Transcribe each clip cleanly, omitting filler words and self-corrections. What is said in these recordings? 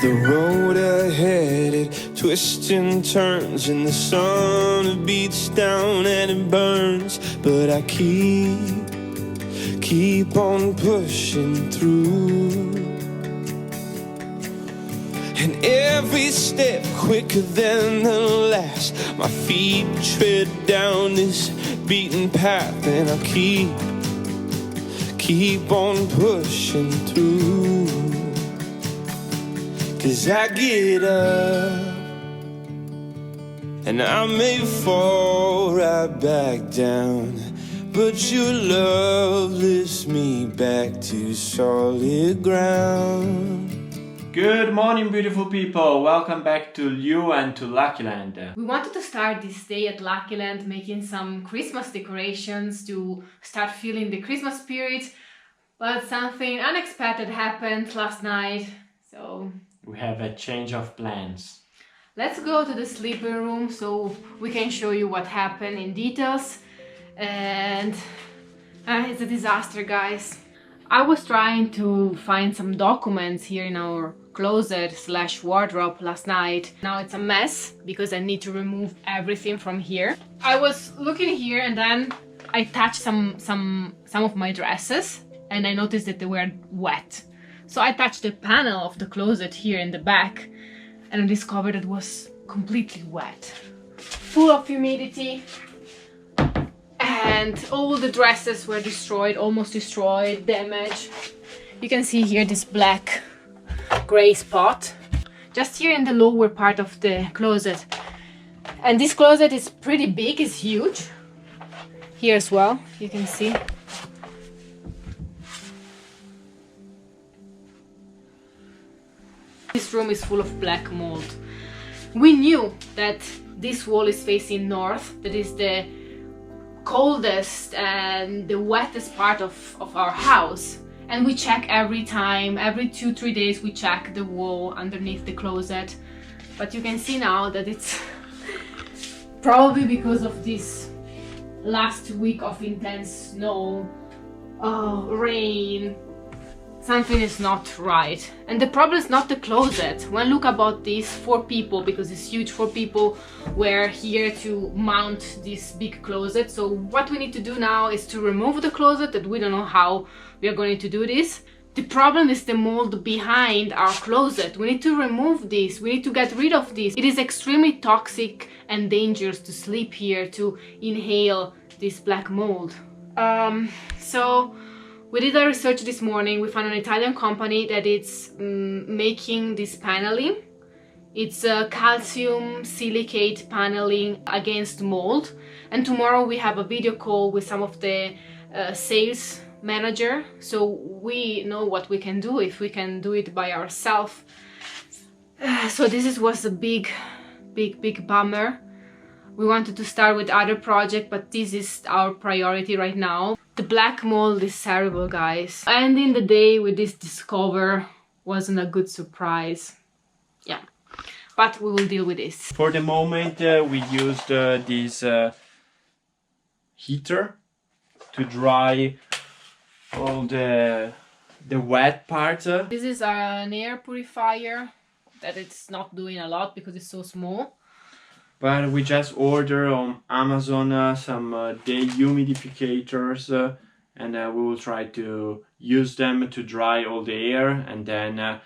The road ahead, it twists and turns, and the sun beats down and it burns. But I keep on pushing through. And every step quicker than the last, my feet tread down this beaten path, and I keep on pushing through. 'Cause I get up, and I may fall right back down, but your love lifts me back to solid ground. Good morning, beautiful people! Welcome back to LeAw and to Luckyland. We wanted to start this day at Luckyland making some Christmas decorations to start feeling the Christmas spirit, but something unexpected happened last night, so we have a change of plans. Let's go to the sleeping room so we can show you what happened in details. And it's a disaster, guys. I was trying to find some documents here in our closet/wardrobe last night. Now it's a mess because I need to remove everything from here. I was looking here and then I touched some of my dresses and I noticed that they were wet. So I touched the panel of the closet here in the back and I discovered it was completely wet, full of humidity, and all the dresses were destroyed, almost destroyed, damaged. You can see here this black gray spot just here in the lower part of the closet. And this closet is pretty big, it's huge. Here as well, you can see. This room is full of black mold. We knew that this wall is facing north, that is the coldest and the wettest part of our house. And we check every time, every 2-3 days we check the wall underneath the closet. But you can see now that it's probably because of this last week of intense snow, rain. Something is not right. And the problem is not the closet. When Luca bought these, 4 people, because it's huge, 4 people were here to mount this big closet. So what we need to do now is to remove the closet, that we don't know how we are going to do this. The problem is the mold behind our closet. We need to remove this. We need to get rid of this. It is extremely toxic and dangerous to sleep here, to inhale this black mold. So we did a research this morning. We found an Italian company that is making this paneling. It's a calcium silicate paneling against mold. And tomorrow we have a video call with some of the sales manager, so we know what we can do, if we can do it by ourselves. So this was a big bummer. We wanted to start with other project, but this is our priority right now. The black mold is terrible, guys. Ending the day with this discover wasn't a good surprise. Yeah, but we will deal with this. For the moment, we used this heater to dry all the wet part. This is an air purifier that it's not doing a lot because it's so small. But we just ordered on Amazon some dehumidificators, and we will try to use them to dry all the air. And then,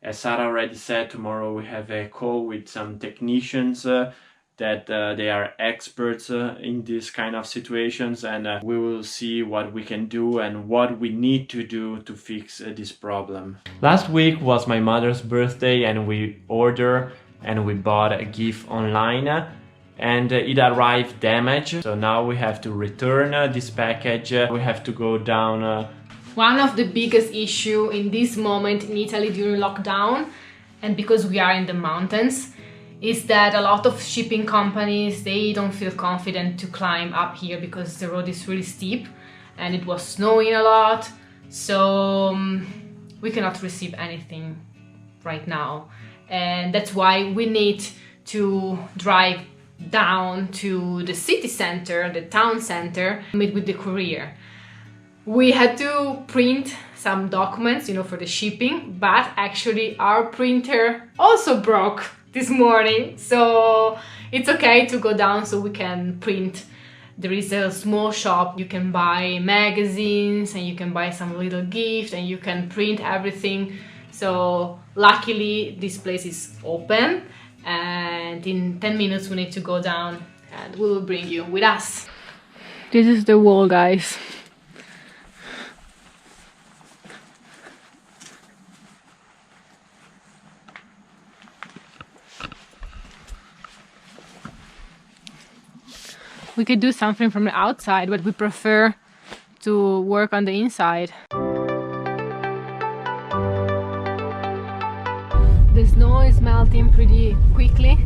as Sara already said, tomorrow we have a call with some technicians that they are experts in this kind of situations, and we will see what we can do and what we need to do to fix this problem. Last week was my mother's birthday, and we ordered and we bought a gift online, and it arrived damaged. So now we have to return this package. We have to go down. One of the biggest issue in this moment in Italy during lockdown, and because we are in the mountains, is that a lot of shipping companies, they don't feel confident to climb up here because the road is really steep and it was snowing a lot. So we cannot receive anything right now. And that's why we need to drive down to the city center, the town center, meet with the courier. We had to print some documents, you know, for the shipping, but actually our printer also broke this morning, so it's okay to go down so we can print. There is a small shop, you can buy magazines and you can buy some little gift and you can print everything. So luckily this place is open, and in 10 minutes we need to go down and we will bring you with us. This is the wall, guys. We could do something from the outside, but we prefer to work on the inside. The snow is melting pretty quickly,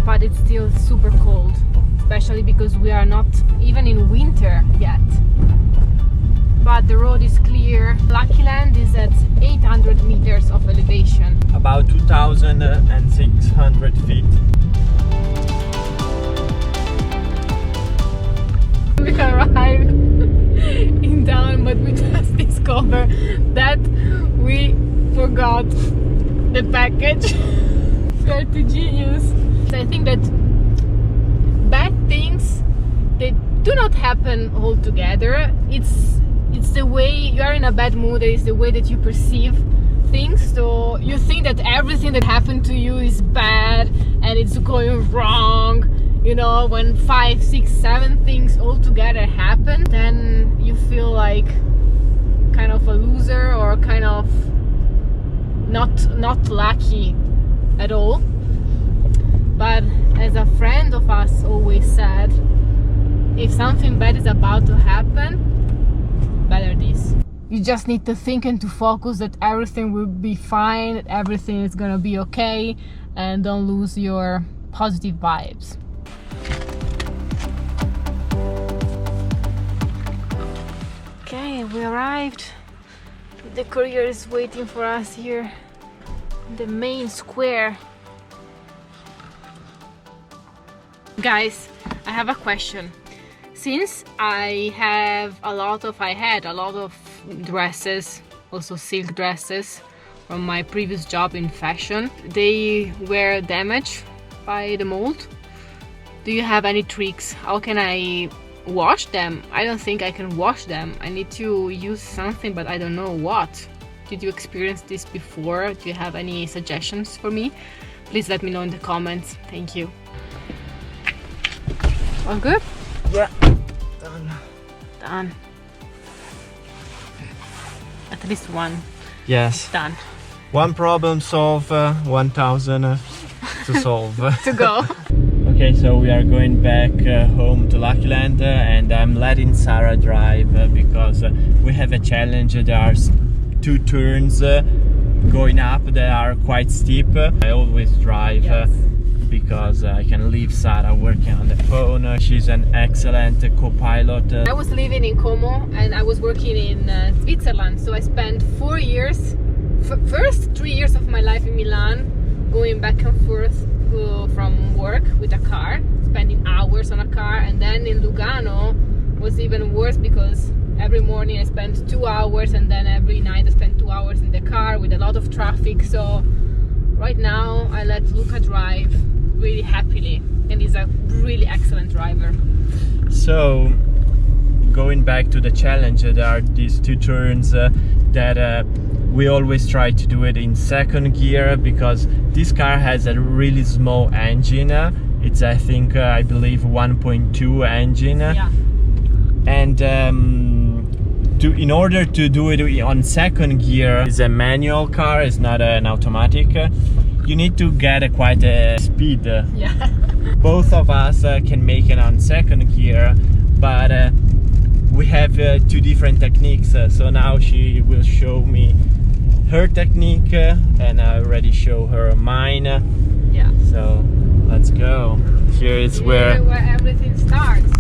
but it's still super cold, especially because we are not even in winter yet. But the road is clear. Lucky Land is at 800 meters of elevation. About 2,600 feet. We arrived in town, but we just discovered that we forgot the package. We're too genius. I think that bad things, they do not happen all together. It's the way you are in a bad mood, it's the way that you perceive things. So you think that everything that happened to you is bad and it's going wrong. You know, when 5, 6, 7 things all together happen, then you feel like kind of a loser or kind of not lucky at all. But as a friend of us always said, if something bad is about to happen, better this. You just need to think and to focus that everything will be fine, that everything is gonna be okay, and don't lose your positive vibes. Okay, we arrived. The courier is waiting for us here in the main square. Guys, I have a question. Since I had a lot of dresses, also silk dresses from my previous job in fashion, they were damaged by the mold. Do you have any tricks? How can I wash them? I don't think I can wash them. I need to use something, but I don't know what. Did you experience this before? Do you have any suggestions for me? Please let me know in the comments. Thank you. All good? Yeah, done. Done. At least one. Yes. Done. One problem solved, 1,000 to solve. To go. Okay, so we are going back home to Lucky Land, and I'm letting Sara drive because we have a challenge. There are 2 turns going up that are quite steep. I always drive. Yes. Because I can leave Sara working on the phone. She's an excellent co-pilot. I was living in Como and I was working in Switzerland, so I spent 4 years, first 3 years of my life in Milan, going back and forth from work with a car, spending hours on a car, and then in Lugano was even worse because every morning I spent 2 hours and then every night I spent 2 hours in the car with a lot of traffic. So right now I let Luca drive really happily, and he's a really excellent driver. So going back to the challenge, there are these 2 turns that we always try to do it in 2nd gear because this car has a really small engine. It's I believe 1.2 engine. Yeah. And in order to do it on 2nd gear, it's a manual car, it's not an automatic. You need to get quite a speed. Yeah. Both of us can make it on 2nd gear, but we have 2 different techniques. So now she will show me her technique, and I already show her mine. Yeah. So let's go. Here is where everything starts.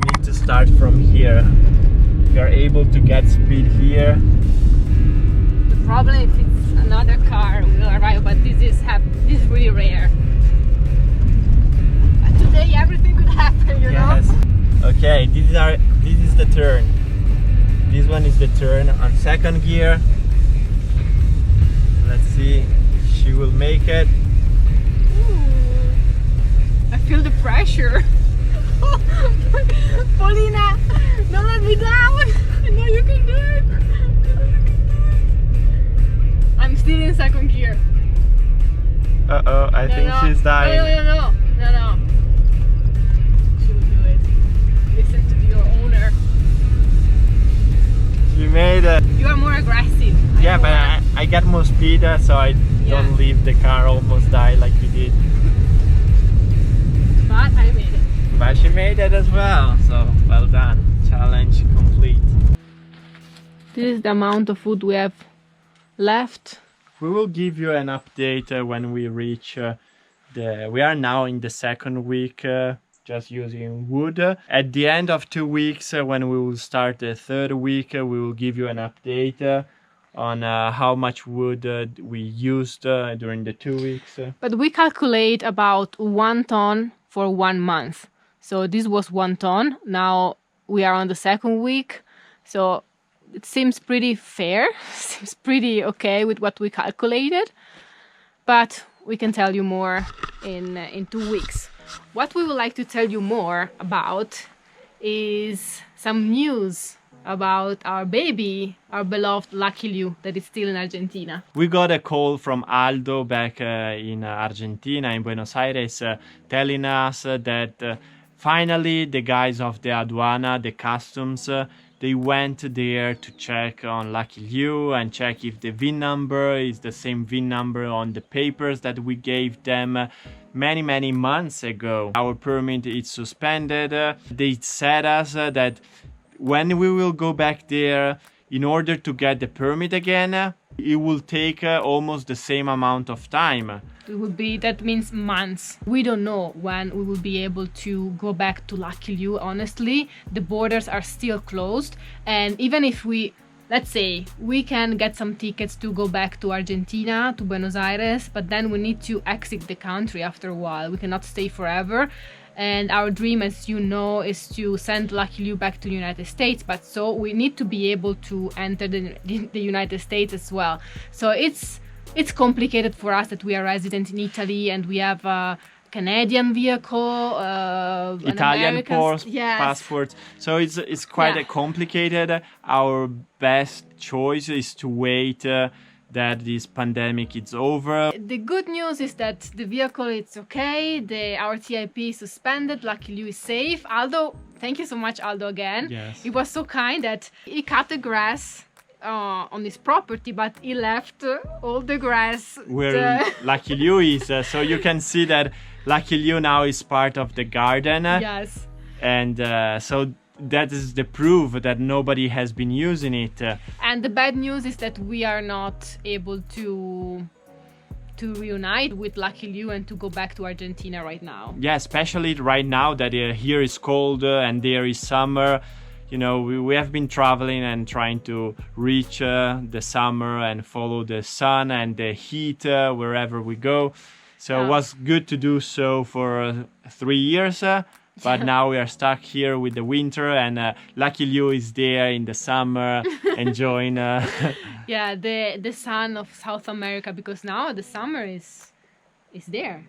you need to start from here. You are able to get speed here. The problem if it's another car will arrive, but this is really rare. But today everything could happen, you know? Okay, this is the turn. This one is the turn on second gear. Let's see if she will make it. Ooh, I feel the pressure. Paulina, don't let me down. I know you can do it. I'm still in second gear. Uh-oh, I think she's dying. No. She will do it. Listen to your owner. She made it. You are more aggressive. Yeah, but I got more speed, so I don't leave the car almost die like you did. But I made it. But she made it as well, so well done. Challenge complete. This is the amount of food we have left. We will give you an update when we reach we are now in the second week, just using wood. At the end of 2 weeks, when we will start the third week, we will give you an update on how much wood we used during the 2 weeks. But we calculate about 1 ton for 1 month. So this was 1 ton. Now we are on the second week. So it seems pretty fair, seems pretty okay with what we calculated. But we can tell you more in 2 weeks. What we would like to tell you more about is some news about our baby, our beloved Lucky Liu, that is still in Argentina. We got a call from Aldo back in Argentina, in Buenos Aires, telling us that finally the guys of the aduana, the customs, they went there to check on Lucky Liu and check if the VIN number is the same VIN number on the papers that we gave them many months ago. Our permit is suspended. They said us that when we will go back there, in order to get the permit again, it will take almost the same amount of time. That means months. We don't know when we will be able to go back to Lucky Liu, honestly. The borders are still closed, and even if let's say we can get some tickets to go back to Argentina, to Buenos Aires, but then we need to exit the country after a while. We cannot stay forever. And our dream, as you know, is to send Lucky Liu back to the United States, but so we need to be able to enter the United States as well. So it's complicated for us that we are resident in Italy and we have a Canadian vehicle, Italian passports. So it's quite complicated. Our best choice is to wait that this pandemic is over. The good news is that the vehicle is okay, our TIP is suspended, Lucky Liu is safe. Aldo, thank you so much, Aldo, again. Yes. He was so kind that he cut the grass on his property, but he left all the grass where Lucky Liu is. So you can see that Lucky Liu now is part of the garden. Yes. And so that is the proof that nobody has been using it. And the bad news is that we are not able to reunite with Lucky Liu and to go back to Argentina right now. Yeah, especially right now that here is cold and there is summer. You know, we have been traveling and trying to reach the summer and follow the sun and the heat wherever we go. So it was good to do so for 3 years. But now we are stuck here with the winter, and Lucky Liu is there in the summer enjoying yeah, the sun of South America, because now the summer is there.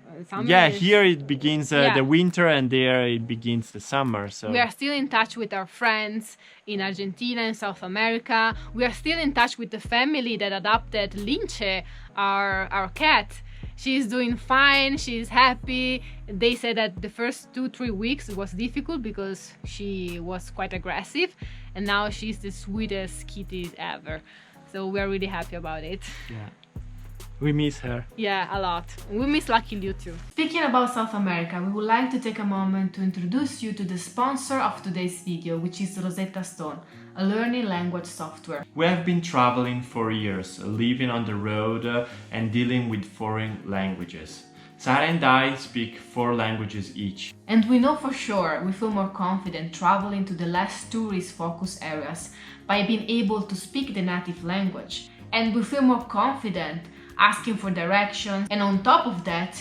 Here it begins the winter, and there it begins the summer. So we are still in touch with our friends in Argentina and South America. We are still in touch with the family that adopted Lince, our cat. She's doing fine, she's happy. They said that the first 2-3 weeks was difficult because she was quite aggressive, and now she's the sweetest kitty ever. So we're really happy about it. Yeah. We miss her. Yeah, a lot. We miss Lucky Liu too. Speaking about South America, we would like to take a moment to introduce you to the sponsor of today's video, which is Rosetta Stone, a learning language software. We have been traveling for years, living on the road and dealing with foreign languages. Sara and I speak 4 languages each. And we know for sure we feel more confident traveling to the less tourist-focused areas by being able to speak the native language. And we feel more confident asking for directions, and on top of that,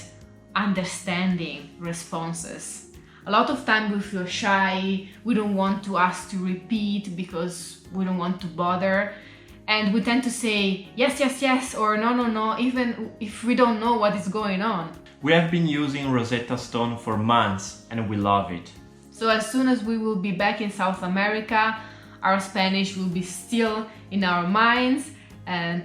understanding responses. a lot of time we feel shy, we don't want to ask to repeat because we don't want to bother. And we tend to say yes, yes, yes, or no, no, no, even if we don't know what is going on. We have been using Rosetta Stone for months and we love it. So as soon as we will be back in South America, our Spanish will be still in our minds and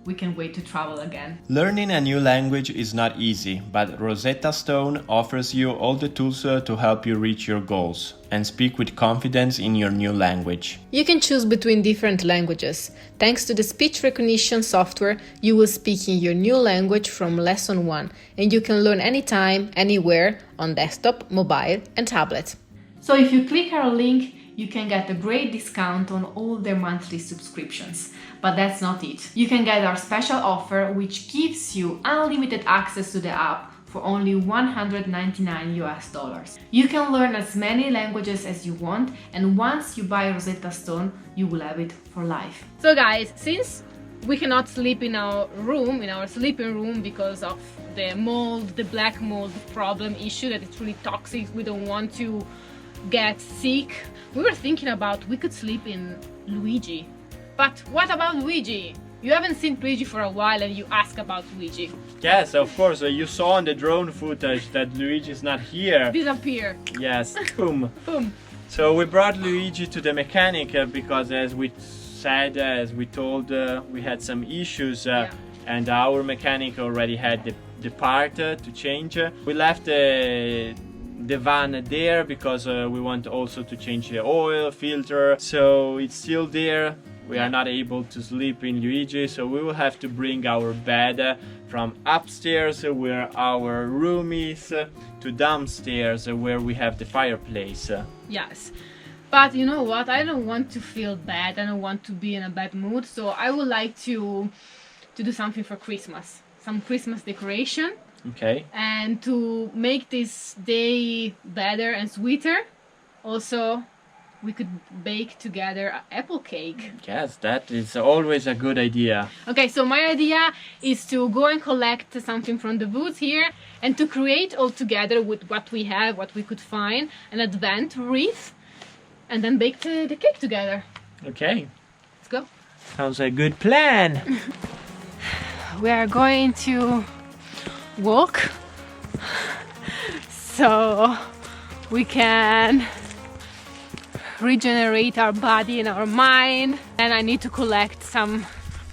we can wait to travel again. Learning a new language is not easy, but Rosetta Stone offers you all the tools to help you reach your goals and speak with confidence in your new language. You can choose between different languages. Thanks to the speech recognition software, you will speak in your new language from lesson 1, and you can learn anytime, anywhere, on desktop, mobile and tablet. So if you click our link, you can get a great discount on all their monthly subscriptions. But that's not it. You can get our special offer, which gives you unlimited access to the app for only $199. You can learn as many languages as you want, and once you buy Rosetta Stone, you will have it for life. So guys, since we cannot sleep in our room, in our sleeping room, because of the mold, the black mold problem issue, that it's really toxic, we don't want to get sick. We were thinking about we could sleep in Luigi. But what about Luigi? You haven't seen Luigi for a while and you ask about Luigi. Yes, of course. You saw on the drone footage that Luigi is not here. Disappear. Yes, boom. Boom. So we brought Luigi to the mechanic because as we said, as we told, we had some issues and our mechanic already had the part to change. We left the van there because we want also to change the oil filter, so it's still there. We are not able to sleep in Luigi, so we will have to bring our bed from upstairs where our room is to downstairs where we have the fireplace. Yes, but you know what, I don't want to feel bad, I don't want to be in a bad mood, so I would like to do something for Christmas, some Christmas decoration. Okay. And to make this day better and sweeter, also we could bake together an apple cake. Yes, that is always a good idea. Okay, so my idea is to go and collect something from the woods here and to create all together with what we have, what we could find, an advent wreath, and then bake the cake together. Okay. Let's go. Sounds a good plan. We are going to walk so we can regenerate our body and our mind, and I need to collect some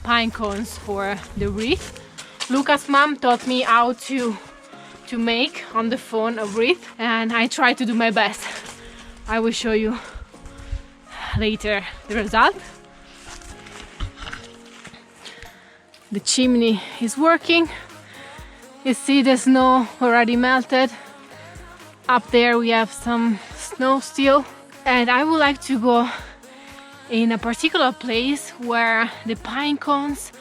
pine cones for the wreath. Luca's mom taught me how to make on the phone a wreath, and I try to do my best. I will show you later the result. The chimney is working. You see the snow already melted. Up there we have some snow still. And I would like to go in a particular place where the pine cones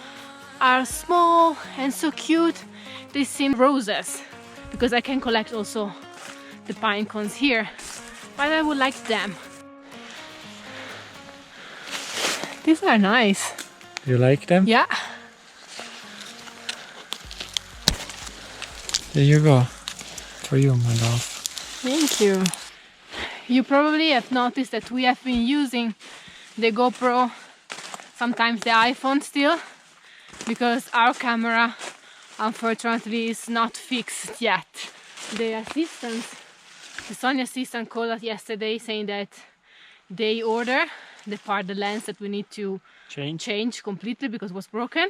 are small and so cute. They seem roses, because I can collect also the pine cones here. But I would like them. These are nice. You like them? Yeah. There you go. For you, my love. Thank you. You probably have noticed that we have been using the GoPro, sometimes the iPhone still, because our camera unfortunately is not fixed yet. The assistant, the Sony assistant, called us yesterday saying that they order the lens that we need to change completely because it was broken.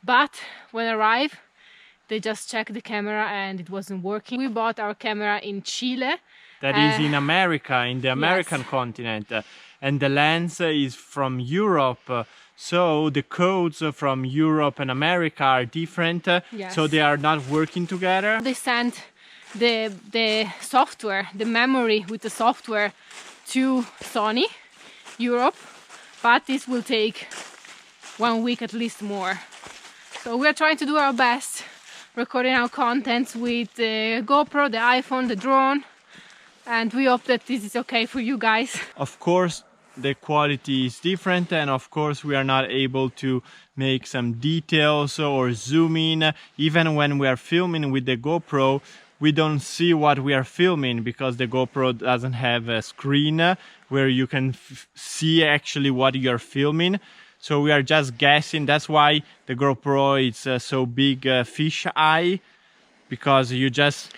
But when arrived, they just checked the camera and it wasn't working. We bought our camera in Chile. That is in America, in the American continent. And the lens is from Europe. So the codes from Europe and America are different. So they are not working together. They sent the software, the memory with the software to Sony Europe. But this will take 1 week at least more. So we are trying to do our best, recording our contents with the GoPro, the iPhone, the drone, and we hope that this is okay for you guys. Of course the quality is different, and of course we are not able to make some details or zoom in. Even when we are filming with the GoPro, we don't see what we are filming because the GoPro doesn't have a screen where you can see actually what you're filming. So we are just guessing. That's why the GoPro is so big fish eye, because you just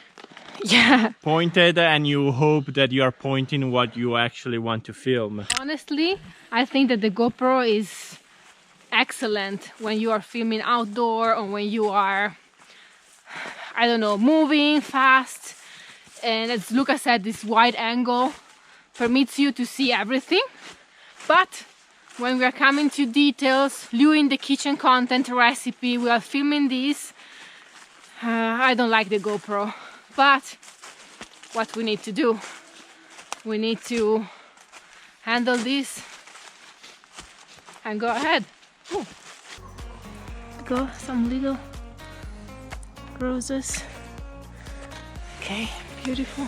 pointed and you hope that you are pointing what you actually want to film. Honestly, I think that the GoPro is excellent when you are filming outdoor or when you are, I don't know, moving fast. And as Luca said, this wide angle permits you to see everything. But when we are coming to details, viewing the kitchen content recipe, we are filming this. I don't like the GoPro, but what we need to do, we need to handle this and go ahead. Ooh. Go some little roses. Okay, beautiful.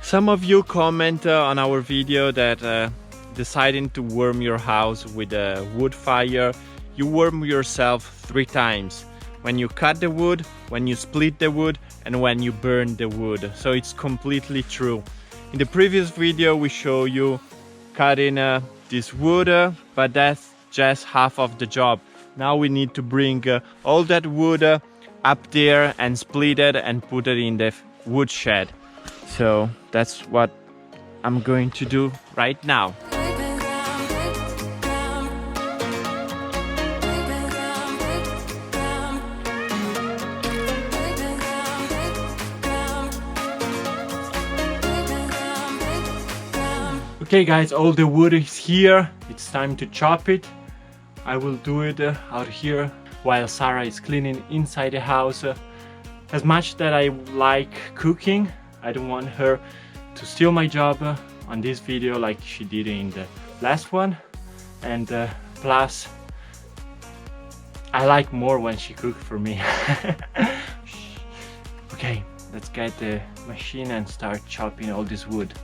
Some of you comment on our video that deciding to warm your house with a wood fire, you warm yourself 3 times. When you cut the wood, when you split the wood, and when you burn the wood. So it's completely true. In the previous video we show you cutting this wood, but that's just half of the job. Now we need to bring all that wood up there and split it and put it in the wood shed. So that's what I'm going to do right now. Okay guys, all the wood is here. It's time to chop it. I will do it out here while Sara is cleaning inside the house. As much that I like cooking, I don't want her to steal my job on this video like she did in the last one. And plus, I like more when she cooks for me. Okay, let's get the machine and start chopping all this wood.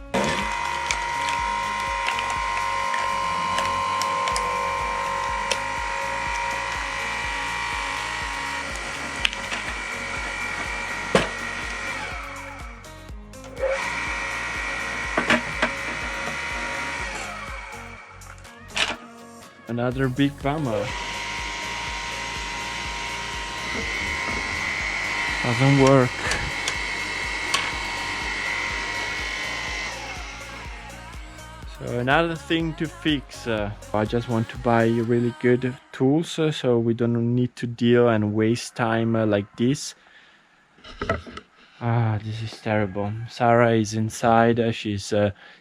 Another big bummer. Doesn't work. So another thing to fix. I just want to buy really good tools so we don't need to deal and waste time like this. This is terrible. Sara is inside. She's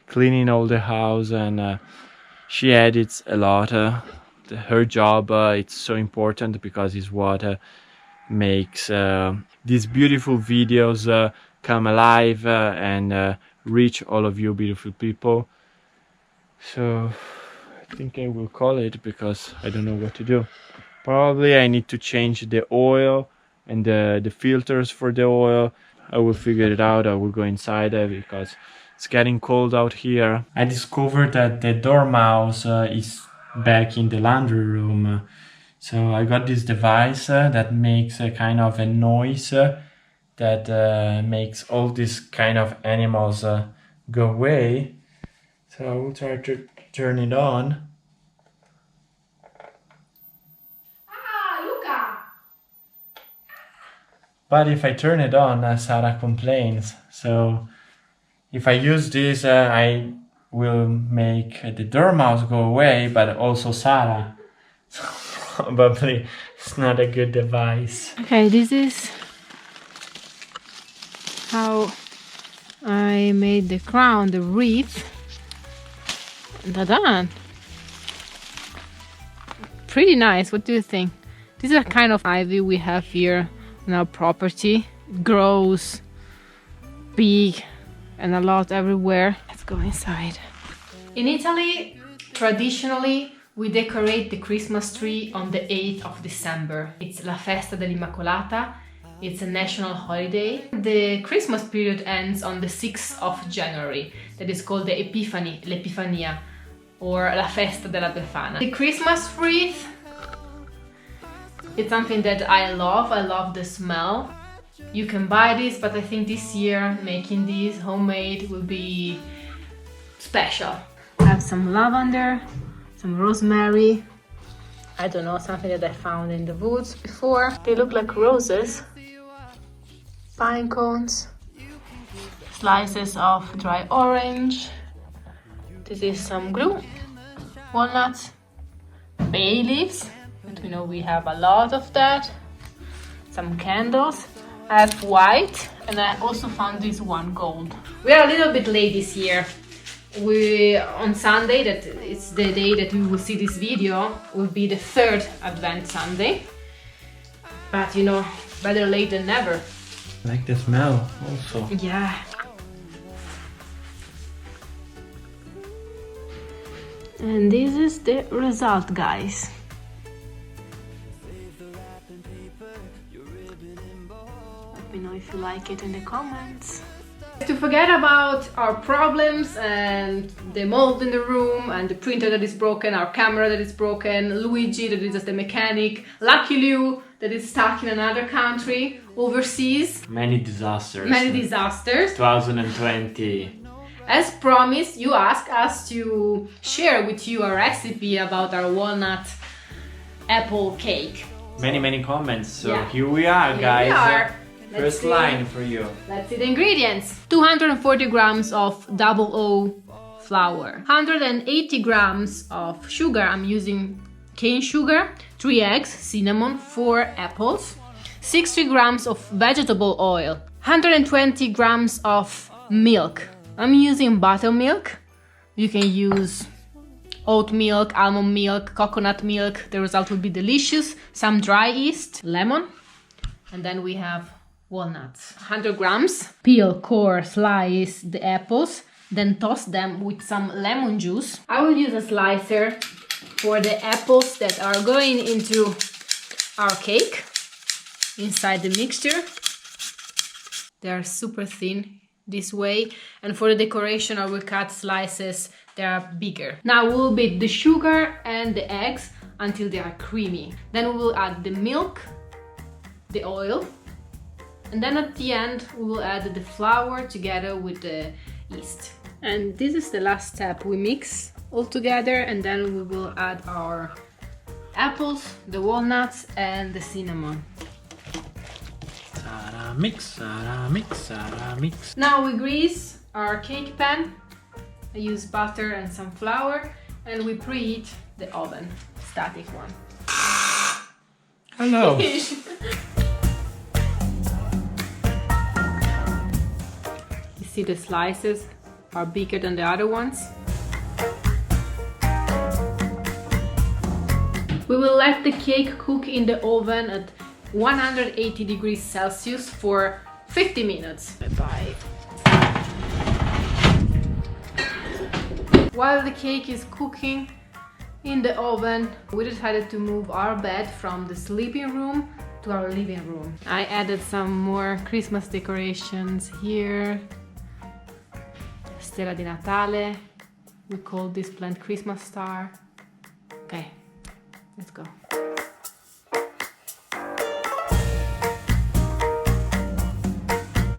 cleaning all the house and she edits a lot. Her job, it's so important because it's what makes these beautiful videos come alive and reach all of you beautiful people. So I think I will call it because I don't know what to do. Probably I need to change the oil and the filters for the oil. I will figure it out. I will go inside because it's getting cold out here. I discovered that the dormouse is back in the laundry room. So I got this device that makes a kind of a noise that makes all these kind of animals go away. So I will try to turn it on. Luca! But if I turn it on, Sara complains. So if I use this, I will make the dormouse go away, but also Sara. So probably it's not a good device. Okay, this is how I made the crown, the wreath. Ta-da! Pretty nice, what do you think? This is a kind of ivy we have here on our property. It grows big and a lot everywhere. Let's go inside. In Italy, traditionally, we decorate the Christmas tree on the 8th of December. It's La Festa dell'Immacolata. It's a national holiday. The Christmas period ends on the 6th of January. That is called the Epiphany, l'Epifania, or La Festa della Befana. The Christmas wreath, it's something that I love. I love the smell. you can buy this, but I think this year making these homemade will be special. I have some lavender, some rosemary, I don't know, something that I found in the woods before. They look like roses. Pine cones, slices of dry orange. This is some glue, walnuts, bay leaves, but we know we have a lot of that. Some candles. I have white, and I also found this one gold. We are a little bit late this year. On Sunday, that it's the day that we will see this video, will be the 3rd Advent Sunday. But you know, better late than never. I like the smell also. Yeah. And this is the result, guys. Let me know if you like it in the comments. To forget about our problems and the mold in the room and the printer that is broken, our camera that is broken, Luigi that is just the mechanic, Lucky Liu that is stuck in another country, overseas. Many disasters. 2020. As promised, you asked us to share with you a recipe about our walnut apple cake. Many comments, so yeah. Here we are, guys. Here we are. First line for you. Let's see the ingredients. 240 grams of double O flour, 180 grams of sugar, I'm using cane sugar, 3 eggs, cinnamon, 4 apples, 60 grams of vegetable oil, 120 grams of milk. I'm using buttermilk. You can use oat milk, almond milk, coconut milk. The result will be delicious. Some dry yeast, lemon, and then we have walnuts. 100 grams. Peel, core, slice the apples, then toss them with some lemon juice. I will use a slicer for the apples that are going into our cake, inside the mixture. They are super thin this way, and for the decoration I will cut slices that are bigger. Now we'll beat the sugar and the eggs until they are creamy. Then we will add the milk, the oil, and then at the end we will add the flour together with the yeast. And this is the last step. We mix all together and then we will add our apples, the walnuts and the cinnamon. Sara mix, Sara mix, Sara mix. Now we grease our cake pan. I use butter and some flour, and we preheat the oven, static one. Hello. You see the slices are bigger than the other ones. We will let the cake cook in the oven at 180 degrees Celsius for 50 minutes. Bye-bye. While the cake is cooking in the oven, we decided to move our bed from the sleeping room to our living room. I added some more Christmas decorations here. Stella di Natale. We call this plant Christmas star. Okay, let's go.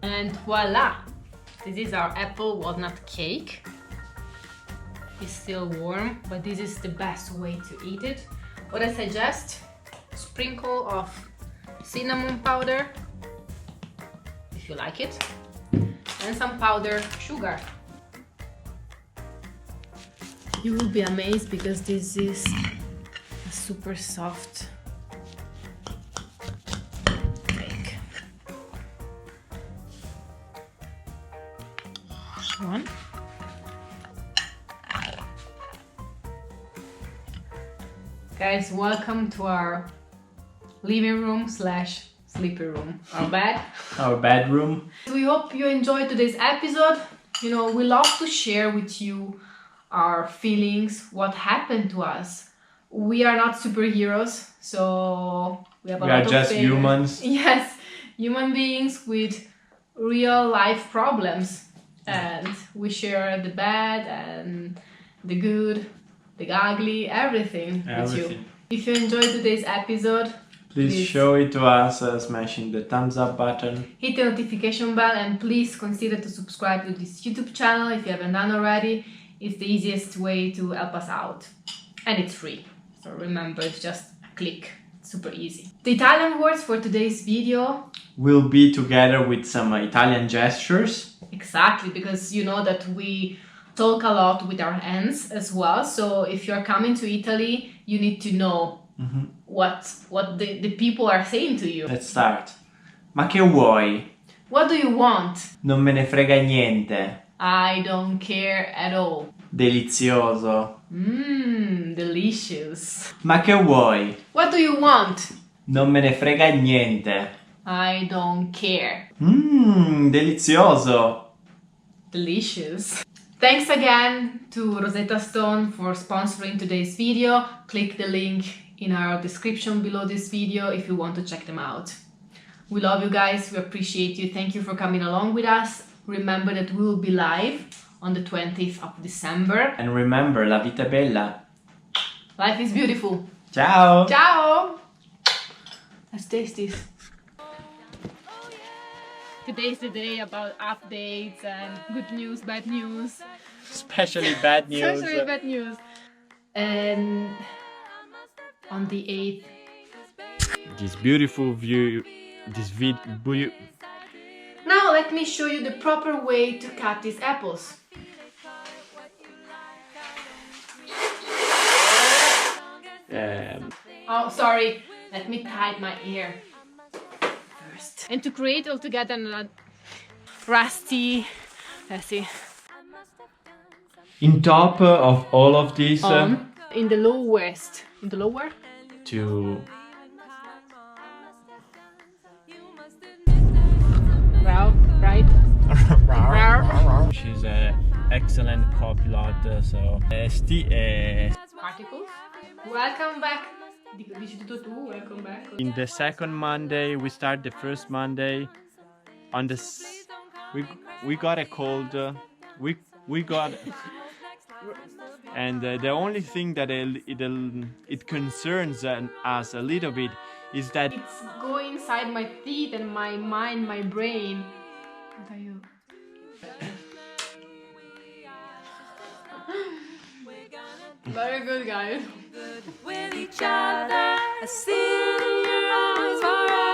And voila! This is our apple walnut cake. It's still warm, but this is the best way to eat it. What I suggest, sprinkle of cinnamon powder, if you like it, and some powdered sugar. You will be amazed because this is a super soft cake. One. Guys, welcome to our living room slash sleeping room, our bed. Our bedroom. We hope you enjoyed today's episode. You know, we love to share with you our feelings, what happened to us. We are not superheroes, so we have a lot of just pain. humans. Yes, human beings with real life problems. And we share the bad and the good, the ugly, everything with you. If you enjoyed today's episode, Please show it to us smashing the thumbs up button. Hit the notification bell and please consider to subscribe to this YouTube channel if you haven't done already. It's the easiest way to help us out. And it's free. So remember, it's just a click. Super easy. The Italian words for today's video will be together with some Italian gestures. Exactly, because you know that we talk a lot with our hands as well. So if you're coming to Italy, you need to know what the people are saying to you. Let's start. Ma che vuoi? What do you want? Non me ne frega niente. I don't care at all. Delizioso. Delicious. Ma che vuoi? What do you want? Non me ne frega niente. I don't care. Delizioso. Delicious. Thanks again to Rosetta Stone for sponsoring today's video. Click the link in our description below this video if you want to check them out. We love you guys, we appreciate you. Thank you for coming along with us. Remember that we will be live on the 20th of December. And remember, la vita è bella. Life is beautiful. Ciao! Ciao! Let's taste this. Today's the day about updates and good news, bad news. Especially bad news. Especially bad news. And on the 8th. This beautiful view, this video. Now let me show you the proper way to cut these apples. Oh, sorry. Let me tie my ear first. And to create altogether a rusty, let's see. In top of all of this, in the lowest, in the lower, to right? she's an excellent copilot, so Particles. Welcome back. Dici tutto tu, welcome back. In the second Monday, we start the first Monday. On the we got a cold. We got. And the only thing that it concerns us a little bit is that it's going inside my teeth and my mind, my brain. What are you? Very good, guys. With each other, I see it in your eyes forever.